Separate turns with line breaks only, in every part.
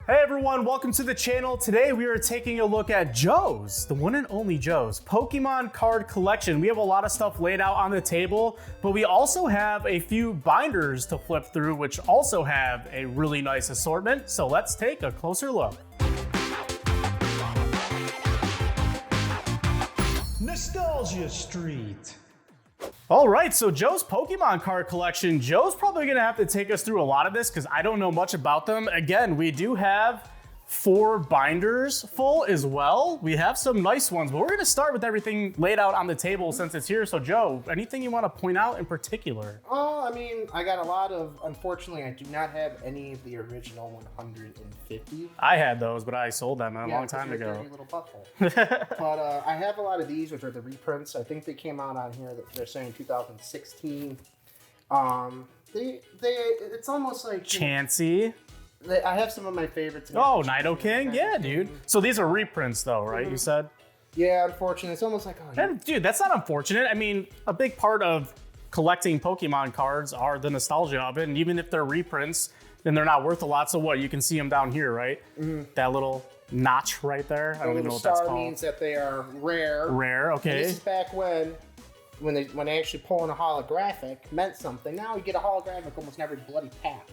Hey everyone, welcome to the channel. Today we are taking a look at Joe's, the one and only Joe's, Pokemon card collection. We have a lot of stuff laid out on the table, but we also have a few binders to flip through, which also have a really nice assortment. So let's take a closer look.
Nostalgia Street.
All right, so Joe's Pokemon card collection. Joe's probably gonna have to take us through a lot of this because I don't know much about them. Again, we do have 4 binders full as well. We have some nice ones, but we're gonna start with everything laid out on the table since it's here. So Joe, anything you wanna point out in particular?
I mean, I got a lot of, unfortunately, I do not have any of the original 150.
I had those, but I sold them a long time
you're a
ago.
dirty little butthole. But I have a lot of these, which are the reprints. I think they came out on here, that they're saying 2016. It's almost like...
Chansey.
I have some of my favorites.
Oh, Nidoking? Yeah, dude. So these are reprints though, right? You said?
Yeah, unfortunately. It's almost like,
And, dude, that's not unfortunate. I mean, a big part of collecting Pokemon cards are the nostalgia of it, and even if they're reprints, then they're not worth a lot. So what? You can see them down here, right? That little notch right there. I don't even know what that's
star
called.
means that they are rare.
Rare,
And
okay.
this is back when they actually pull in a holographic meant something. Now you get a holographic almost in every bloody pack.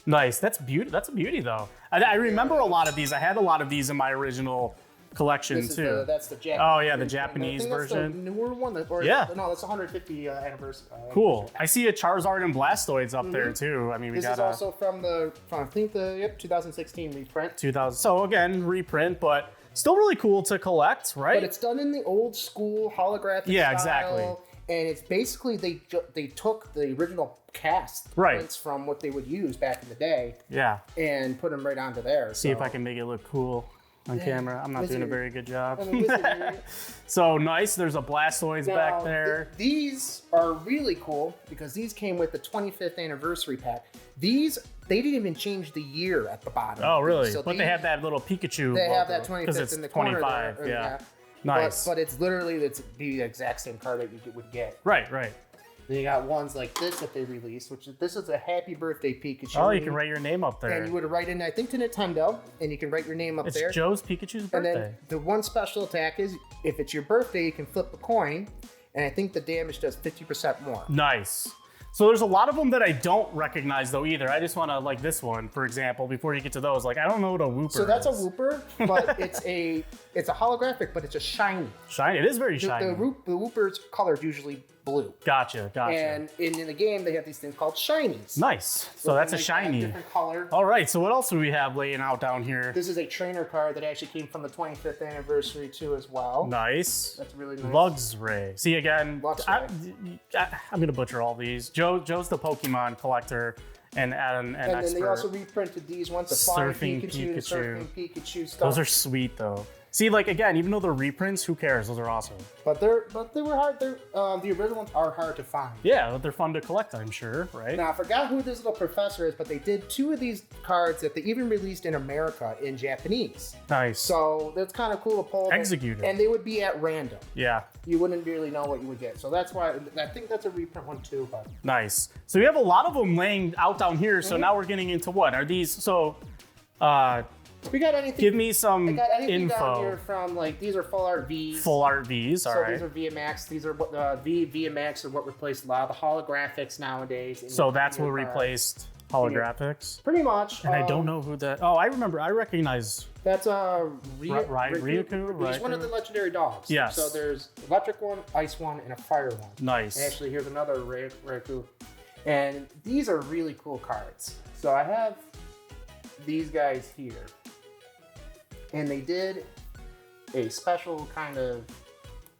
Nice. That's beauty. That's a beauty though. I remember a lot of these. I had a lot of these in my original collection
This is
too.
that's the Japanese.
Oh yeah, the
version.
Japanese
I think that's
version.
the newer one.
Yeah.
No, that's 150 anniversary.
Cool. I see a Charizard and Blastoids up there too. I mean, we
This
got
is also from I think the 2016 reprint.
2000. So again, reprint, but still really cool to collect, right?
But it's done in the old school holographic
Yeah,
style.
exactly.
And it's basically they took the original cast
Right.
prints from what they would use back in the day
Yeah.
and put them right onto there.
See if I can make it look cool on camera. I'm not doing a
wizard.
very good job.
I mean, listen,
So nice. There's a Blastoids
Now,
back there.
These are really cool because these came with the 25th anniversary pack. These, they didn't even change the year at the bottom.
Oh, really?
So
But they have that little Pikachu.
They have
logo,
that 25th
'cause it's
in the corner
25.
there.
Yeah. Nice.
But it's literally the exact same card that you would get.
Right, right.
Then you got ones like this that they released, this is a Happy Birthday Pikachu.
Oh, you can write your name up there.
And you would write in, I think, to Nintendo, and you can write your name up
It's
there.
Joe's Pikachu's
And
birthday.
then the one special attack is, if it's your birthday, you can flip a coin, and I think the damage does 50% more.
Nice. So there's a lot of them that I don't recognize though either. I just want to, like this one, for example, before you get to those, like I don't know what a Wooper
So that's
is.
a Wooper, but it's a holographic, but it's a shiny.
Shiny. It is very shiny.
The Wooper's color is usually blue.
Gotcha.
And in the game, they have these things called shinies.
Nice. So that's a
they have
shiny.
different color.
All right. So what else do we have laying out down here?
This is a trainer card that actually came from the 25th anniversary too, as well.
Nice.
That's really nice.
Luxray. See again.
Luxray.
I'm gonna butcher all these. Joe's the Pokemon collector and an
And
expert.
then they also reprinted these ones, the Flying
Surfing
Pikachu,
Pikachu.
Surfing Pikachu stuff.
Those are sweet though. See, like again, even though they're reprints, who cares? Those are awesome.
But they were hard. The original ones are hard to find.
Yeah, but they're fun to collect, I'm sure, right?
Now I forgot who this little professor is, but they did 2 of these cards that they even released in America in Japanese.
Nice.
So that's kind of cool to pull.
Executed.
And they would be at random.
Yeah,
You wouldn't really know what you would get. So that's why I think that's a reprint one too. But
nice. So we have a lot of them laying out down here. So now we're getting into what? Are these, so
we got anything?
give me some
I got anything down here
info.
from, like, these are full art Vs.
Full art Vs, all
So
right.
these are VMAX. These are what VMAX are what replaced a lot of the holographics nowadays.
So that's what
your cards.
replaced holographics.
Pretty much.
And I don't know who that, oh, I remember, I recognize,
That's
Ryuku?
He's one of the legendary dogs.
Yes.
So there's electric one, ice one, and a fire one.
nice.
And actually, here's another Ryuku. And these are really cool cards. So I have these guys here. And they did a special kind of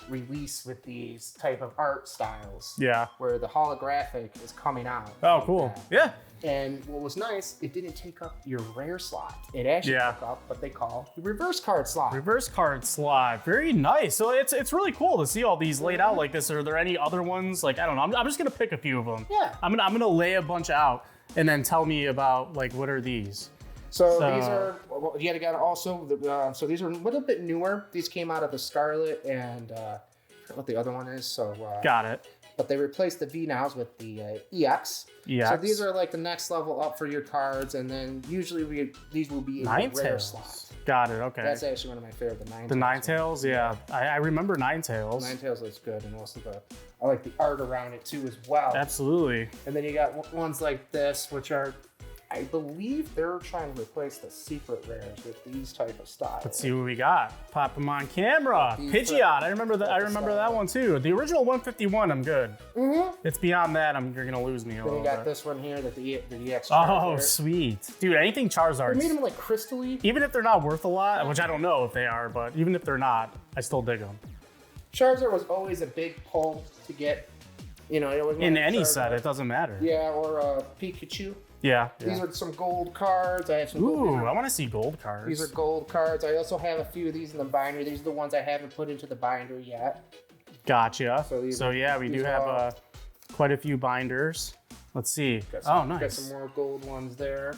release with these type of art styles.
Yeah.
Where the holographic is coming out.
Oh,
like
cool.
that.
Yeah.
And what was nice, it didn't take up your rare slot. It actually
Yeah.
took up what they call the reverse card slot.
Reverse card slot. Very nice. So it's really cool to see all these laid out like this. Are there any other ones? Like, I don't know. I'm just going to pick a few of them.
Yeah.
I'm gonna lay a bunch out and then tell me about, like, what are these?
So these are, well, you got also, so these are a little bit newer. These came out of the Scarlet and I forgot what the other one is. So
Got it.
but they replaced the V nows with the EX.
EX.
So these are like the next level up for your cards, and then usually these will be in the rare
Ninetales.
slot.
Got it. Okay.
That's actually one of my favorite. The
the Ninetales. Yeah, I remember Ninetales.
Ninetales looks good, and also I like the art around it too as well.
Absolutely.
And then you got ones like this, which are, I believe they're trying to replace the secret rares with these type of styles.
Let's see what we got. Pop them on camera.
These
Pidgeot. I remember that. I remember that
style.
one too. The original 151. I'm good.
Mm-hmm.
It's beyond that. You're gonna lose me a
Then
little
you got
bit.
this one here, the EX.
Oh,
Charizard.
sweet, dude. Anything Charizard.
They made them like crystally.
Even if they're not worth a lot, which I don't know if they are, but even if they're not, I still dig them.
Charizard was always a big pull to get. You know, it was
In
like
any
Charizard.
set, it doesn't matter.
Yeah, or Pikachu.
Yeah.
These are some gold cards. I have some. gold-
Ooh, I want to see gold cards.
These are gold cards. I also have a few of these in the binder. These are the ones I haven't put into the binder yet.
Gotcha.
So these
So
are-
yeah, we
these
do
are
have
all-
quite a few binders. Let's see.
Got some,
Oh, nice.
Got some more gold ones there.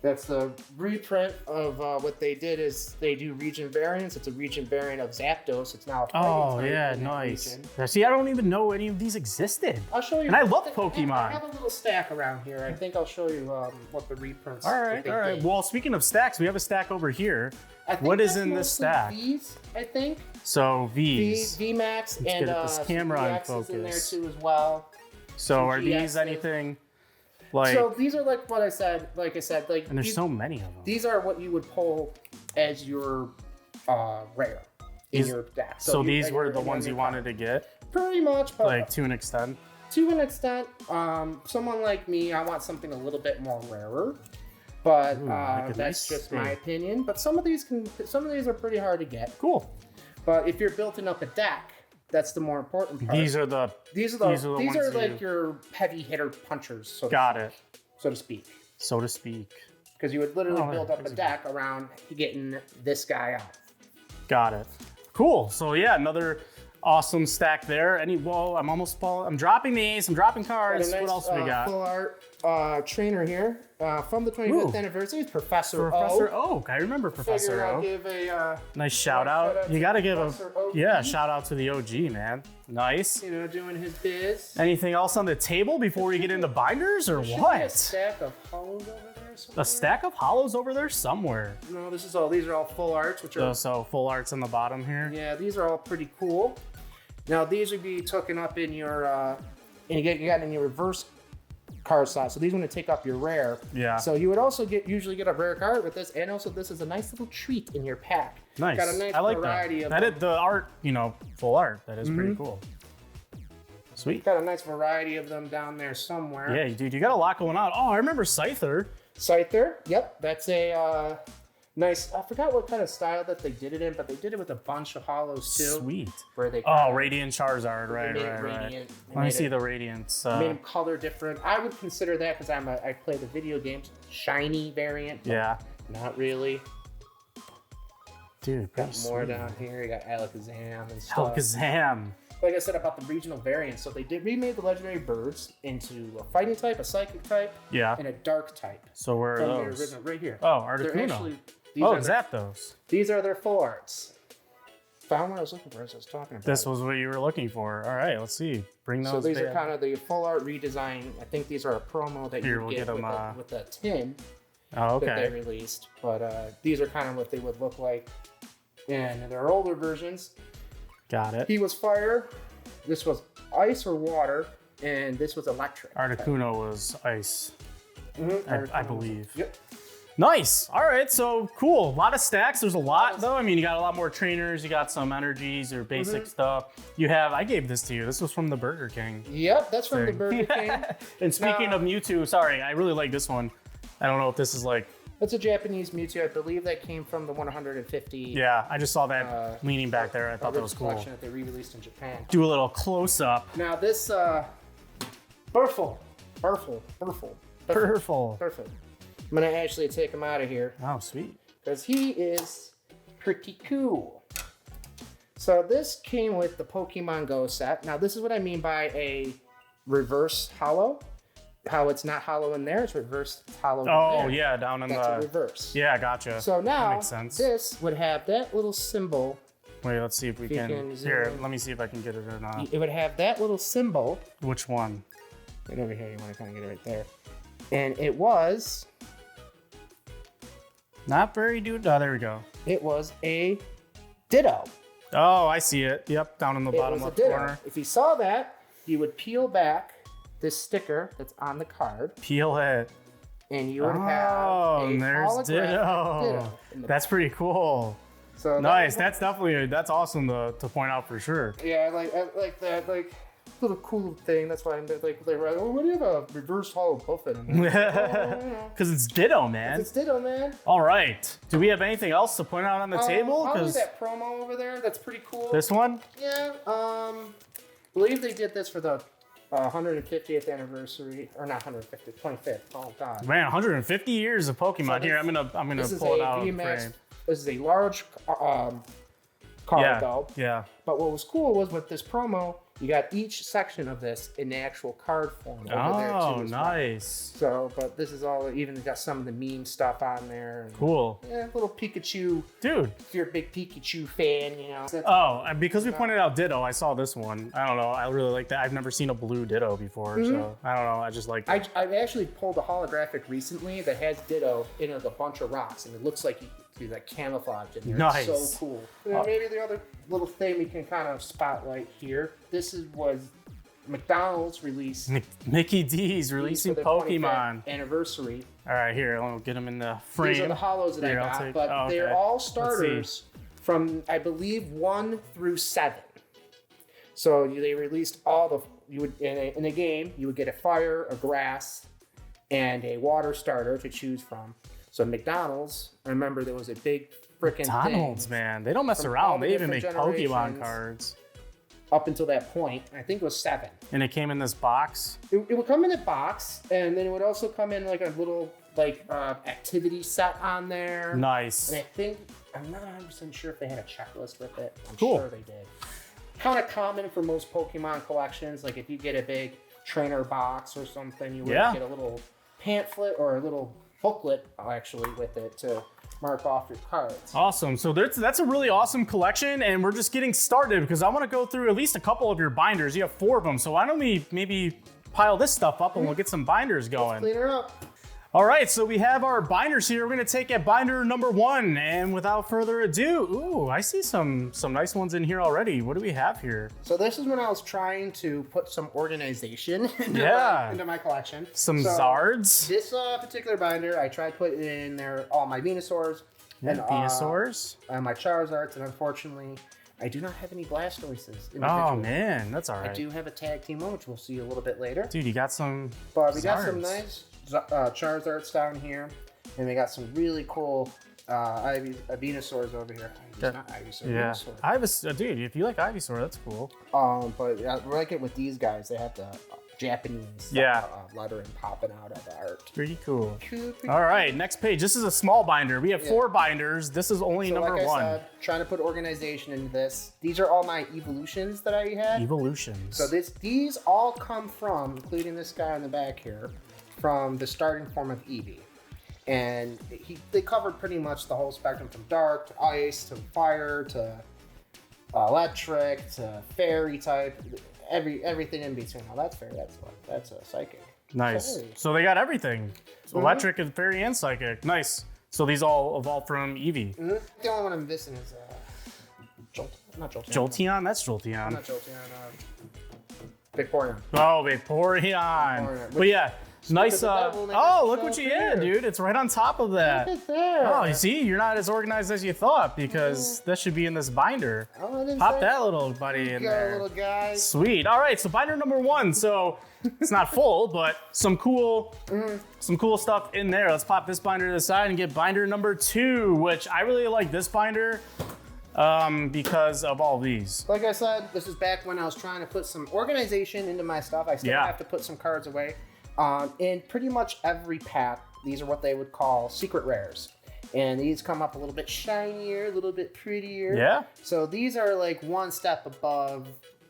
That's the reprint of what they did is they do region variants. It's a region variant of Zapdos. It's now a fighting
Oh
type
yeah,
in that
nice.
region.
Yeah, see, I don't even know any of these existed.
I'll show you.
And I love
I
Pokemon.
have a little stack around here. I think I'll show you what the reprints.
All
that
right,
they
all right.
did.
Well, speaking of stacks, we have a stack over here.
I think
what is
that's
in this
mostly
stack?
V's, I think.
So V's.
VMAX
Let's
and
get this
some
camera in
EXs in there
focus.
too as well.
So are these
GXs.
anything like?
So these are like what I said. Like I said, like
and there's
these,
so many of them.
these are what you would pull as your rare in
These-
your deck.
So
you-
these
and
were
your-
the
and
ones
your
you wanted to get,
Pretty much, but
like to an extent.
to an extent, someone like me, I want something a little bit more rarer. But
Ooh, like a
that's
nice
just my
thing.
opinion. But some of these are pretty hard to get.
Cool.
But if you're building up a deck, that's the more important part.
These are the.
these are
these are the ones
like
you-
your heavy hitter punchers,
Got it,
so to speak.
so to speak.
Because you would literally
Oh,
build
yeah,
up a
these are
deck around getting this guy out.
Got it. Cool. So yeah, another awesome stack there. I'm dropping these. I'm dropping cards.
Got a
What else we got?
Full art trainer here from the 25th
Ooh.
anniversary. It's Professor
Professor
O.
Oak. I remember Professor
Figured I'll
Oak.
give a
Nice shout
shout
out.
out
You
to
gotta give
Professor Oak.
a shout out to the OG, man. Nice.
doing his biz.
Anything else on the table before we get into binders or
Should be a
what?
stack of hollows over there somewhere.
A stack of hollows over there somewhere.
No, these are all full arts, which are
So full arts on the bottom here.
yeah, these are all pretty cool. Now these would be taken up in your and you got in your reverse card slot. So these want to take up your rare.
Yeah.
So you would also usually get a rare card with this, and also this is a nice little treat in your pack.
Nice.
Got a nice
I like
variety
that.
of
That is the art, full art. That is pretty cool. Sweet.
Got a nice variety of them down there somewhere.
Yeah, dude, you got a lot going on. Oh, I remember Scyther.
Scyther, yep, that's a nice. I forgot what kind of style that they did it in, but they did it with a bunch of hollows too.
Sweet.
Where they
Oh, Radiant Charizard. Right,
made it
right, right.
radiant. They
Let me
made
see
it-
the Radiance.
made them color different. I would consider that because I play the video games. Shiny variant. but
Yeah.
Not really.
Dude, pretty
More
sweet.
down here. You got Alakazam and stuff.
Alakazam.
Like I said about the regional variants, so they remade the legendary birds into a fighting type, a psychic type,
Yeah.
and a dark type.
So where are
From the
those?
original, right here.
Oh,
They're
Articuno.
actually these
Oh,
are their,
Zapdos.
these are their full arts. Found what I was looking for as I was talking about.
This
it.
was what you were looking for. All right, let's see. Bring those.
So these are
back.
kind of the full art redesign. I think these are a promo that
Here,
you
we'll
get
get 'em,
with the tin
Oh,
that they
okay.
released. But these are kind of what they would look like in their older versions.
Got it.
He was fire. This was ice or water, and this was electric.
Articuno was ice,
Mhm.
I believe.
Yep.
Nice. All right, so cool. A lot of stacks. There's a lot, though. I mean, you got a lot more trainers. You got some energies or basic stuff. You have, I gave this to you. This was from the Burger King.
Yep, that's from the
thing.
Burger King.
And speaking
Now-
of Mewtwo, sorry, I really like this one. I don't know if this is like,
It's a Japanese Mewtwo. I believe that came from the 150
yeah, I just saw that leaning back there. I thought that was cool.
collection that they re-released in Japan.
Do a little close up.
Now this Burful.
Purple.
Perfect. I'm gonna actually take him out of here
Oh, sweet.
because he is pretty cool. So this came with the Pokemon Go set. Now this is what I mean by a reverse hollow. How it's not hollow in there, it's reverse hollow in
Oh,
there.
yeah, down in
That's a
the.
reverse.
Yeah, gotcha.
So now
makes sense.
this would have that little symbol
Wait, let's see if we
If you
can.
can zoom
Here,
in.
let me see if I can get it or not.
It would have that little symbol.
Which one?
Right over here, you want to kind of get it right there. And it was
Not very dude. Oh, there we go.
It was a Ditto.
Oh, I see it. Yep, down in the
It
bottom
was a
left
Ditto.
corner.
If you saw that, you would peel back this sticker that's on the card,
Peel it.
and you would have
Oh,
a
and there's
holographic
Ditto.
in the
That's pretty cool.
So
Nice.
that-
That's awesome to point out for sure.
yeah, I like that, like little cool thing. That's why I'm like they're like, oh, what do you have a reverse hollow puffin?
Because it's Ditto, man.
It's Ditto, man.
All right. Do we have anything else to point out on the table?
I'll leave
Because
that promo over there. That's pretty cool.
this one?
Yeah. I believe they did this for the 150th anniversary, or not 150th, 25th. Oh God.
Man, 150 years of Pokemon. Here, I'm gonna
This is
pull it
a
out.
VMAX.
Frame.
This is a large card,
Yeah.
though.
Yeah.
But what was cool was with this promo, you got each section of this in the actual card form over there too.
Oh,
as well.
nice.
So, but this is all even got some of the meme stuff on there. And,
Cool.
yeah, little Pikachu.
Dude.
If you're a big Pikachu fan, you know.
Oh, and because we pointed out Ditto, I saw this one. I don't know. I really like that. I've never seen a blue Ditto before, so I don't know. I just like it.
I've actually pulled a holographic recently that has Ditto in a bunch of rocks, and it looks like you do that camouflage in there.
Nice.
It's so cool. Maybe the other little thing we can kind of spotlight here. This was McDonald's release.
Mickey D's
for
releasing
their
Pokemon.
25th anniversary.
All right, here. I'll get them in the
These are
frame.
the hollows that
Here,
I
I'll
got,
take-
but
oh, okay.
they're all
Let's see.
starters from, I believe, 1 through 7. So they released all the you would in a game you would get a fire, a grass, and a water starter to choose from. So McDonald's, remember there was a big freaking
McDonald's,
thing
man. They don't mess
From all
around.
the
They even make
different
Pokemon
generations.
cards.
up until that point. I think it was 7.
And it came in this box.
It would come in a box, and then it would also come in like a little activity set on there.
Nice.
And I think, I'm not 100% sure if they had a checklist with it. I'm
Cool.
sure they did. Kind of common for most Pokemon collections. Like if you get a big trainer box or something, you would
Yeah.
get a little pamphlet or a little booklet actually with it to mark off your cards.
Awesome. So that's a really awesome collection, and we're just getting started because I want to go through at least a couple of your binders. You have 4 of them, so why don't we maybe pile this stuff up and we'll get some binders going.
Clean her up.
All right, so we have our binders here. We're gonna take at binder number 1, and without further ado, ooh, I see some nice ones in here already. What do we have here?
So this is when I was trying to put some organization into,
Yeah.
into my collection.
Some
So,
Zards.
This particular binder, I tried putting in there all my Venusaurs and
Venusaurs.
my Charizards, and unfortunately, I do not have any Blastoises.
Oh man, that's all
I
right.
do have a tag team one, which we'll see a little bit later.
Dude, you got some.
But we got some
Zards.
nice Charizards down here, and we got some really cool Venusaurs over here. It's not Ivysaur,
Yeah,
Venusaur.
dude. If you like Ivysaur, that's cool.
But I like it with these guys. They have the Japanese lettering popping out of the art.
Pretty cool.
Pretty
All right, next page. This is a small binder. We have 4 binders. This is only
So
number
like I
1.
said, trying to put organization into this. These are all my evolutions that I had.
Evolutions.
So these all come from, including this guy on the back here, from the starting form of Eevee. And they covered pretty much the whole spectrum from dark to ice to fire to electric to fairy type, everything in between. Well, that's fairy. That's a psychic.
Nice.
Fairy.
So they got everything. So electric and fairy and psychic. Nice. So these all evolved from Eevee.
The only one I'm missing is not Jolteon.
Jolteon? That's Jolteon.
Not Jolteon. Vaporeon.
Oh, Vaporeon. But yeah, nice.
the devil, they
Oh,
got
look
the
what you
show
did,
here.
dude. It's right on top of that.
Look at there.
Oh, you see, you're not as organized as you thought because that should be in this binder.
Oh, I didn't
Pop
say-
that little buddy in
Got a
there.
little guy.
Sweet. All right, so binder number 1. So it's not full, but some cool stuff in there. Let's pop this binder to the side and get binder number 2, which I really like this binder because of all these.
Like I said, this is back when I was trying to put some organization into my stuff. I still
Yeah.
have to put some cards away. In pretty much every pack, these are what they would call secret rares. And these come up a little bit shinier, a little bit prettier.
Yeah.
So these are like one step above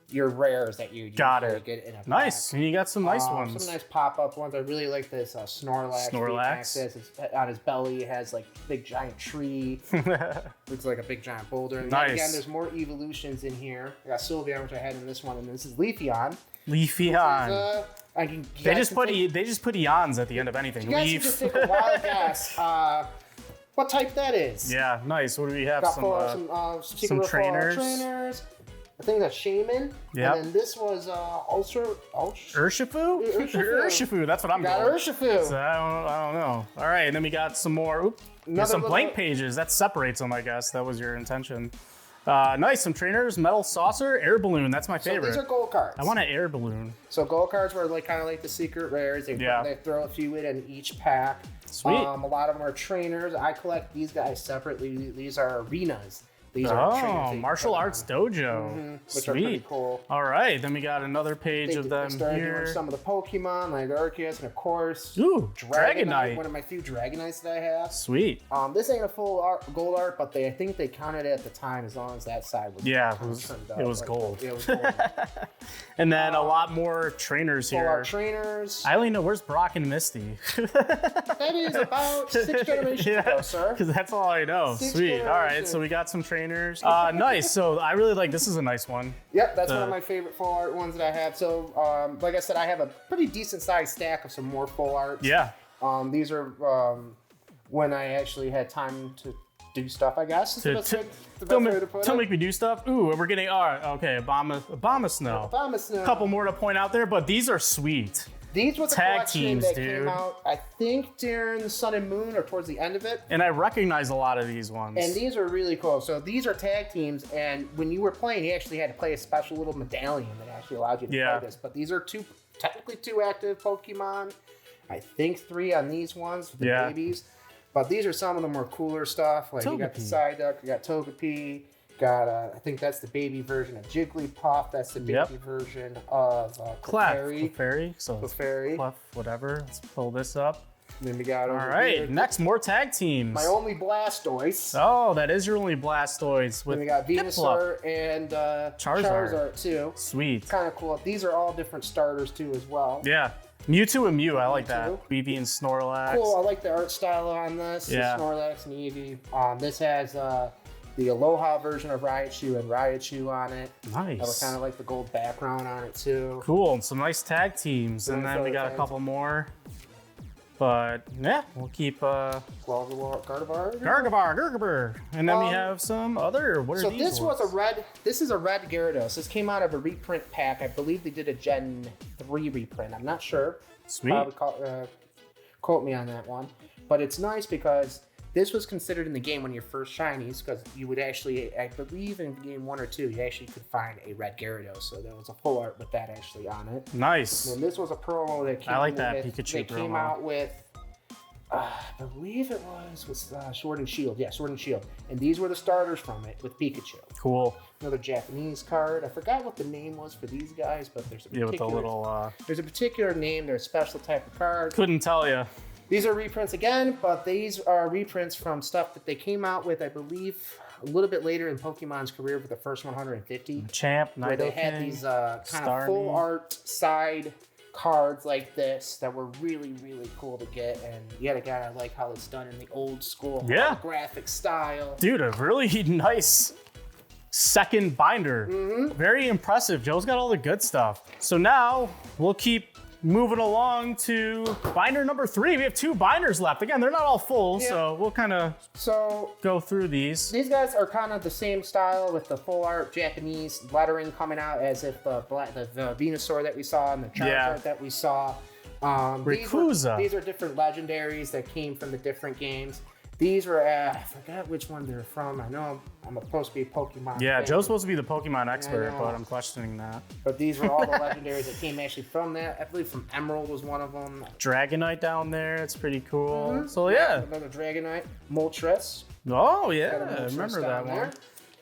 your rares that you
Got
usually
it.
get in a pack.
Nice. And you got some nice ones.
Some nice pop-up ones. I really like this Snorlax.
Snorlax.
It's on his belly, it has like big giant tree. Looks like a big giant boulder. And
Nice.
then again, there's more evolutions in here. I got Sylveon, which I had in this one, and this is Leafeon.
Leafeon. They just put eons at the end of anything.
You guys can just take a wild guess what type that is.
Yeah, nice. What do we have?
Got
Some trainers.
trainers. I think that's Shaman.
Yep.
And then this was
Urshifu?
Urshifu.
Urshifu, that's what I'm
Got
going.
Urshifu.
So I don't know. All right, and then we got some more. Some blank pages. That separates them, I guess. That was your intention. Nice. Some trainers. Metal Saucer. Air Balloon. That's my favorite.
So these are gold cards.
I want an air balloon.
So gold cards were like kind of like the secret rares. They throw a few in each pack.
Sweet.
A lot of them are trainers. I collect these guys separately. These are arenas. These are trainers.
Martial Arts Dojo.
Which are pretty cool.
All right, then we got another page of them
started
here.
doing some of the Pokemon, like Arceus, and of course,
Ooh, Dragonite.
One of my few Dragonites that I have.
Sweet.
This ain't a full gold art, but I think they counted it at the time as long as that side was trimmed up.
It was gold.
It was gold.
And then a lot more trainers
Full
here.
art trainers.
I only know where's Brock and Misty.
That is about 6 generations ago, sir.
Because that's all I know. Sweet. All right, so we got some trainers. Nice. So I really like this. Is a nice one.
Yep, that's one of my favorite full art ones that I have. So, like I said, I have a pretty decent sized stack of some more full arts.
Yeah.
These are when I actually had time to do stuff, I guess.
Don't make me do stuff. Ooh, we're getting okay. Obama Snow.
Obama Snow.
A couple more to point out there, but these are sweet.
These were the
Tag
collection
teams,
that
dude.
came out, I think, during the Sun and Moon or towards the end of it.
And I recognize a lot of these ones.
And these are really cool. So these are tag teams, and when you were playing, you actually had to play a special little medallion that actually allowed you to play this. But these are technically two active Pokemon. I think 3 on these ones for the babies. But these are some of the more cooler stuff. Like you got the Psyduck, you got Togepi, got I think that's the baby version of Jigglypuff. That's the baby version of
Clefairy. So
Clefairy.
Clef, whatever. Let's pull this up.
And then we got
all right.
here,
next, more tag teams.
my only Blastoise.
Oh, that is your only Blastoise. With
then we got Venusaur and Charizard too.
Sweet.
Kind of cool. These are all different starters too as well.
Yeah. Mewtwo and Mew, I like that. BB and Snorlax.
Cool, I like the art style on this.
Yeah.
The Snorlax and Eevee. This has the Aloha version of Raichu and Raichu on it.
Nice.
I would kind of like the gold background on it too.
Cool, and some nice tag teams. And then we got a couple more. But yeah, we'll keep Gardevoir. And then we have some other, what are these
this
ones?
This is a red Gyarados. This came out of a reprint pack. I believe they did a Gen 3 reprint. I'm not sure.
Sweet.
Quote me on that one. But it's nice because this was considered in the game one of your first shinies, because you would actually, I believe in game 1 or 2, you actually could find a red Gyarados. So there was a full art with that actually on it.
Nice.
And this was a promo that came
Pikachu
out with, I believe it was Sword and Shield. Yeah, Sword and Shield. And these were the starters from it with Pikachu.
Cool.
Another Japanese card. I forgot what the name was for these guys, but there's a particular,
with the little...
there's a particular name. They're a special type of card.
Couldn't tell you.
These are reprints again, but these are reprints from stuff that they came out with, I believe, a little bit later in Pokemon's career with the first 150.
Champ,
where they had these kind of full art side cards like this that were really, really cool to get. And yet again, I like how it's done in the old school holographic style.
Dude, a really nice second binder. Very impressive. Joe's got all the good stuff. So now we'll keep moving along to binder number 3. We have 2 binders left. Again, they're not all full, so we'll kind of go through these.
These guys are kind of the same style with the full art Japanese lettering coming out as if the Venusaur that we saw and the Charizard that we saw.
Rayquaza.
These are different legendaries that came from the different games. These were, I forgot which one they're from. I know I'm supposed to be a Pokemon fan.
Joe's supposed to be the Pokemon expert, but I'm questioning that.
But these were all the legendaries that came actually from that. I believe from Emerald was one of them.
Dragonite down there, it's pretty cool. So yeah.
Another Dragonite. Moltres.
Oh yeah, I remember that one.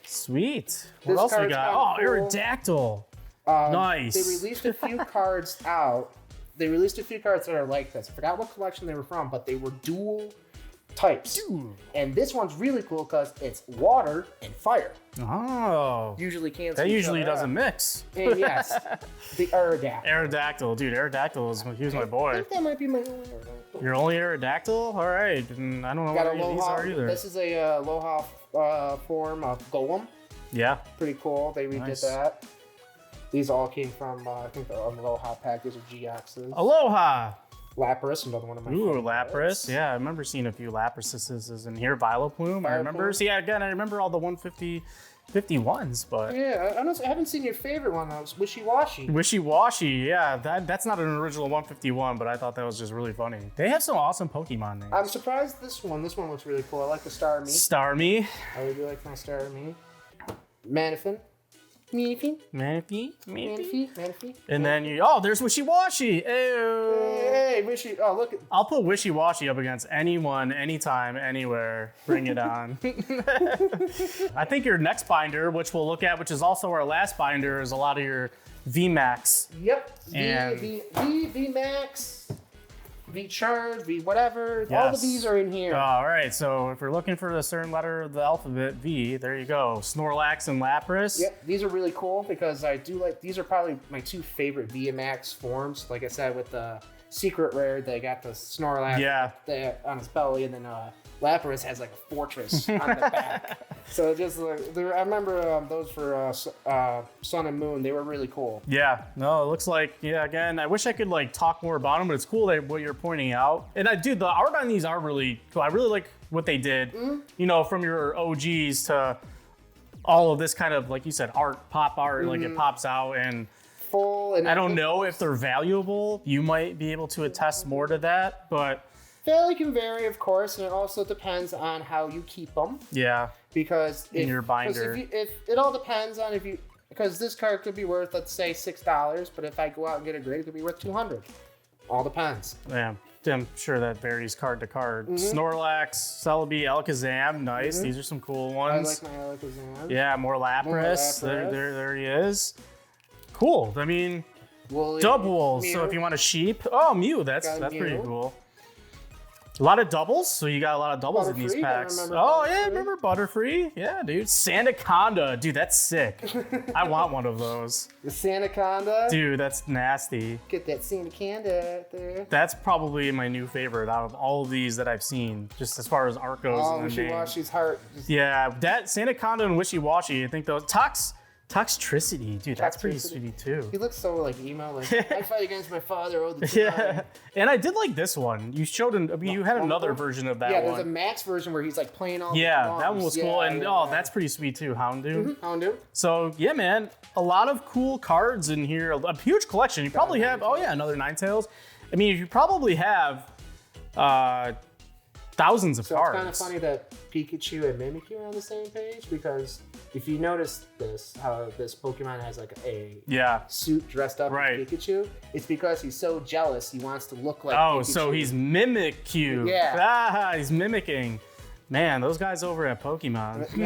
Sweet. What else we got? Oh, cool. Aerodactyl. Nice.
They released a few cards out. They released a few cards that are like this. I forgot what collection they were from, but they were dual types. And this one's really cool because it's water and fire.
Oh.
Usually cancel
That
each
usually
other
doesn't
out.
mix.
And yes, the Aerodactyl.
Aerodactyl. Dude, Aerodactyl, he was my
I
boy.
think that might be my only Aerodactyl.
Your only Aerodactyl? All right. I don't know
Got
what
a
any of these are either.
This is a Aloha form of Golem.
Yeah.
Pretty cool. They redid
Nice.
that. These all came from, I think, the Aloha package of GXs.
Aloha.
Lapras, another one of my
Ooh,
favorites.
Lapras. Yeah, I remember seeing a few Laprases in here. Vileplume. I remember.
Vileplume.
See, again, I remember all the 51s, but
Yeah, I haven't seen your favorite one. That was Wishy Washy.
Wishy Washy. Yeah, that's not an original 151, but I thought that was just really funny. They have some awesome Pokemon names.
I'm surprised this one. This one looks really cool. I like the Starmie.
Starmie.
I really like my Starmie. Manaphy. Manaphy.
Manaphy. And then there's Wishy Washy. Ew.
Hey, Wishy. Oh, look at.
I'll put Wishy Washy up against anyone, anytime, anywhere. Bring it on. I think your next binder, which we'll look at, which is also our last binder, is a lot of your VMAX.
Yep.
And-
V Max, V Charge, V whatever. All
Yes.
of these are in here.
All right, so if we're looking for a certain letter of the alphabet, V, there you go. Snorlax and Lapras.
Yep, these are really cool because I do like. These are probably my two favorite VMAX forms. Like I said, with the secret rare, they got the Snorlax
Yeah.
there on his belly, and then Lapras has like a fortress on the back. So just like I remember those for Sun and Moon. They were really cool.
Yeah, no, it looks like, again, I wish I could like talk more about them, but it's cool what you're pointing out. And the art on these are really cool. I really like what they did, from your OGs to all of this kind of, like you said, pop art, like it pops out. And
Full and
I don't know if they're valuable. You might be able to attest more to that, but
Value can vary, of course, and it also depends on how you keep them.
yeah.
Because
In your binder.
if it all depends on because this card could be worth, let's say, $6, but if I go out and get a grade, it could be worth $200. All depends.
Yeah, I'm sure that varies card to card. Snorlax, Celebi, Alakazam, nice. These are some cool
I
ones.
like my Alakazam.
Yeah, more Lapras.
Lapras.
There he is. Cool. I mean,
Woolly,
doubles.
Mew.
So if you want a sheep, Mew. That's
Got
pretty
Mew.
cool. A lot of doubles. So you got a lot of doubles in these
Butterfree, I
packs.
remember
Oh yeah,
Butterfree.
remember Butterfree? Yeah, dude. Sandaconda, dude, that's sick. I want one of those.
The Sandaconda.
Dude, that's nasty.
Get that Sandaconda there.
That's probably my new favorite out of all of these that I've seen, just as far as art goes.
Oh,
in the
Wishy
name.
Washy's heart.
Yeah, that Sandaconda and Wishy Washy, I think those Toxtricity, dude, that's pretty
Toxtricity.
sweet too.
He looks so like emo. Like I fight against my father all the time.
Yeah, and I did like this one. You showed, you had another version of that
Yeah, there's a
one.
Max version where he's like playing all.
Yeah,
the
that one was cool,
Yeah,
and
yeah.
that's pretty sweet too, Houndoom.
Houndoom.
So yeah, man, a lot of cool cards in here. A huge collection. You probably have. Oh yeah, another Ninetales. I mean, you probably have thousands of
So
cards.
it's kind of funny that Pikachu and Mimikyu are on the same page because if you notice how this Pokemon has like a
Yeah.
suit dressed up
Right.
as Pikachu, it's because he's so jealous he wants to look like
Oh,
Pikachu.
so he's Mimikyu.
Yeah.
He's mimicking. Man, those guys over at Pokemon.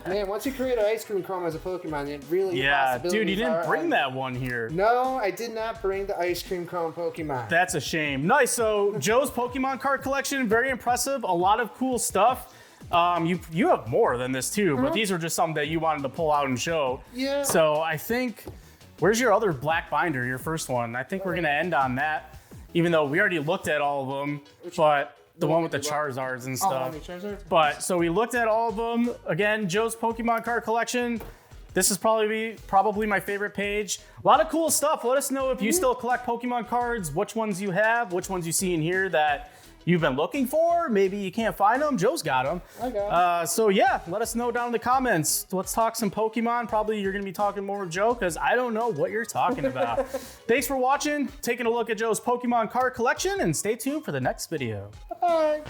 Man, once you create an ice cream cone as a Pokemon, it really
Yeah, dude, you
possibilities
didn't
are
bring
on-
that one here.
No, I did not bring the ice cream cone Pokemon.
That's a shame. Nice. So Joe's Pokemon card collection, very impressive. A lot of cool stuff. You have more than this too, but these are just some that you wanted to pull out and show.
Yeah.
So I think, where's your other black binder? Your first one. I think we're gonna end on that, even though we already looked at all of them. But the one with the Charizards and stuff.
Charizard?
But so we looked at all of them. Again, Joe's Pokemon card collection. This is probably my favorite page. A lot of cool stuff. Let us know if you still collect Pokemon cards, which ones you have, which ones you see in here that you've been looking for. Maybe you can't find them. Joe's got them.
I got 'em.
So yeah, let us know down in the comments. Let's talk some Pokemon. Probably you're gonna be talking more with Joe because I don't know what you're talking about. Thanks for watching, taking a look at Joe's Pokemon card collection, and stay tuned for the next video.
Bye.